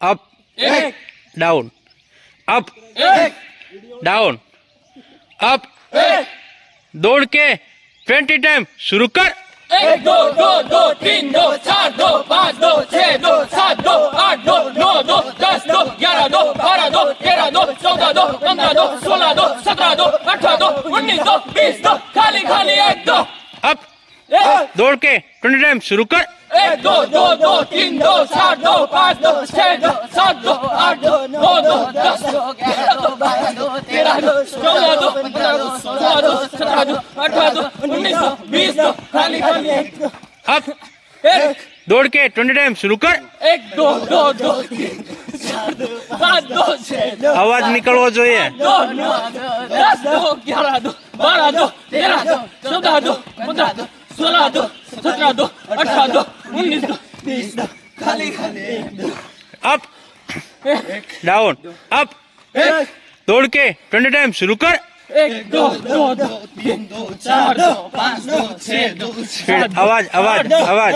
up down up down up दौड़ के 20 time शुरू कर 1 2 2 2 3 2 4 2 5 2 6 2 7 2 8 2 9 2 10 2 11 2 12 2 13 2 14 2 15 2 16 2 17 2 18 2 19 2 20 2 खाली खाली 1 2 अप दौड़ के 20 टाइम शुरू कर 1 2 2 2 3 2 4 2 5 2 6 2 7 2 8 2 9 2 10 2 11 2 12 2 13 2 14 2 15 2 16 2 17 2 18 2 19 2 20 2 खाली खाली 1 2 अप दौड़ के 20 टाइम शुरू कर 1 2 2 2 3 4 2 5 2 6 2 અવાજ નીકળવો જોઈએ 2 9 10 2 11 2 12 2 13 2 14 2 15 2 16 2 17 2 18 2 19 2 20 2 खाली खाली 1 2 अप डाउन अप दौड़ के 20 टाइम शुरू कर 1 2 2 2 3 2 4 2 5 2 6 2 સ્પીડ અવાજ અવાજ અવાજ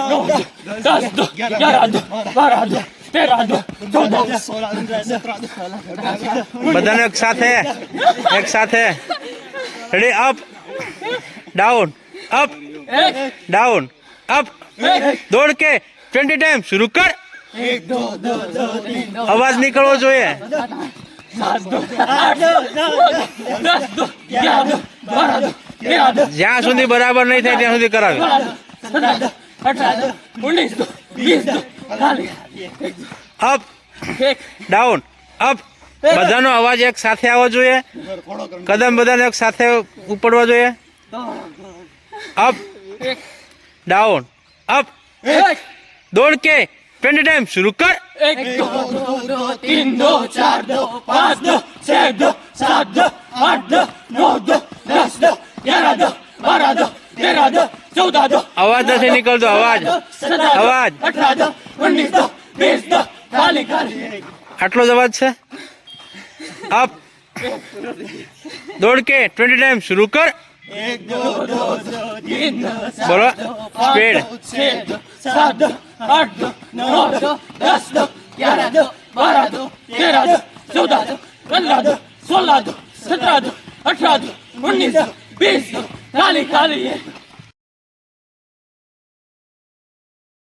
10 2 11 2 12 2 13 2 14 16 બધાને એક સાથે ready up down up down up दौड़ के 20 टाइम शुरू कर 1 2 2 2 3 2 अवाज निकलવો જોઈએ 7 2 8 2 10 2 11 2 12 2 13 2 જ્યાં સુધી બરાબર નહીં થાય ત્યાં સુધી કરાવે 17 2 18 2 19 2 20 2 ખાલી અપ ડાઉન અપ બધાનો અવાજ એક સાથે આવવો જોઈએ કદમ બધાને એક સાથે ઉપડવા જોઈએ અપ डाउन अप दौड़ के 20 टाइम शुरू कर 1 2 2 3 2 4 2 5 2 6 2 7 2 8 2 9 2 10 2 11 2 12 2 13 2 14 2 अवाज नहीं निकलतो अवाज अवाज 18 2 19 2 20 2 खाली खाली आटलो ज अवाज छे अप दौड़ के 20 टाइम शुरू कर 1 2 2 3 बोलो स्पीड 6 2 7 2 8 2 9 2 10 2 11 2 12 2 13 2 14 2 15 2 16 2 17 2 18 2 19 2 20 2 खाली खाली